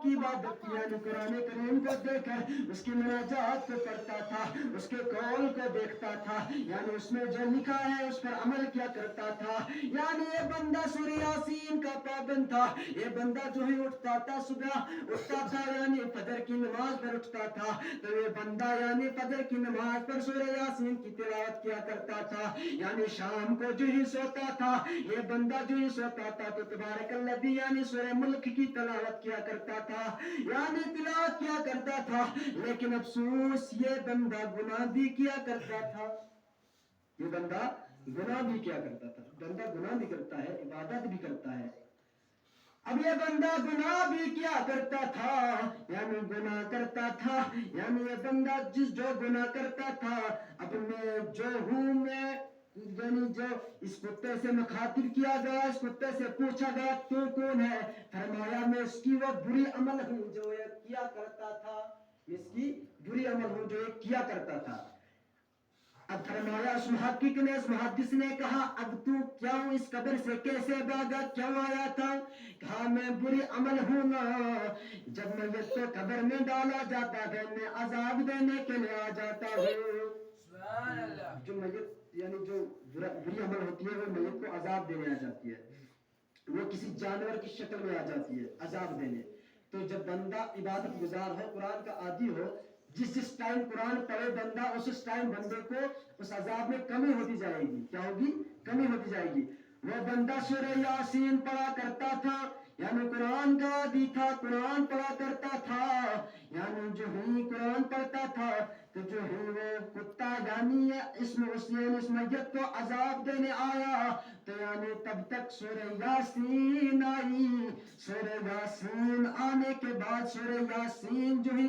की इबादत की, यानी कुरान करीम को देखकर उसकी मुनाजात को पढ़ता था, उसके कौल को देखता था, यानी उसमें जो लिखा है उस पर अमल किया करता था। यानी ये बंदा सूरह यासीन का पाबंद था। ये बंदा जो ही उठता था, सुबह उठता था, यानी फजर की नमाज पर उठता था, तो ये बंदा यानी फजर की नमाज पर सूरह यासीन की तिलावत किया करता था। यानी शाम को जो ही सोता था, ये बंदा जो ही सोता था तो तबारकल्लज़ी यानी सूरह मुल्क की तिलावत किया करता था, यानी तिलावत किया करता था। लेकिन अफसोस ये बंदा गुनाह भी किया करता था। ये बंदा गुनाह भी किया करता था। बंदा गुनाह भी करता है, इबादत भी करता है। अब ये बंदा गुनाह भी किया करता था, यानी गुनाह करता था, यानी ये बंदा जो गुनाह करता था, अब मैं जो हूं मैं, यानी जो इस कुत्ते से मुखातिब किया गया, इस कुत्ते से पूछा गया तू कौन है, फरमाया मैं इसकी वो बुरी अमल हूं जो ये किया करता था, इसकी बुरी अमल हूं जो ये किया करता था। अब फरमाया उस मुहक्किक ने, उस मुहद्दिस ने कहा अब तू क्यों इस कब्र से कैसे भागा, क्यों आया था? कहा मैं बुरी अमल हूं ना, जब मैयत को कब्र में डाला जाता है मैं अजाब देने के लिए आ जाता हूँ। जो मैयत यानी जो बुरी अमल होती है वो मैयत को अजाब देने आ जाती है, वो किसी जानवर की शक्ल में आ जाती है अजाब देने। तो जब बंदा इबादत गुजार हो, कुरान का आदी हो, जिस टाइम कुरान पढ़े बंदा, उस टाइम बंदे को उस अजाब में कमी होती जाएगी। क्या होगी? कमी होती जाएगी। वो बंदा सूरह यासीन पढ़ा करता था, यानी कुरान का आदी था, कुरान पढ़ा करता था, यानी जो ही कुरान पढ़ता था तो जो ही वो कुत्ता यानी इस मैयत को अजाब देने आया, तो यानी तब तक सूरह यासीन आई। सूरह यासीन आने के बाद सूरह यासीन जो ही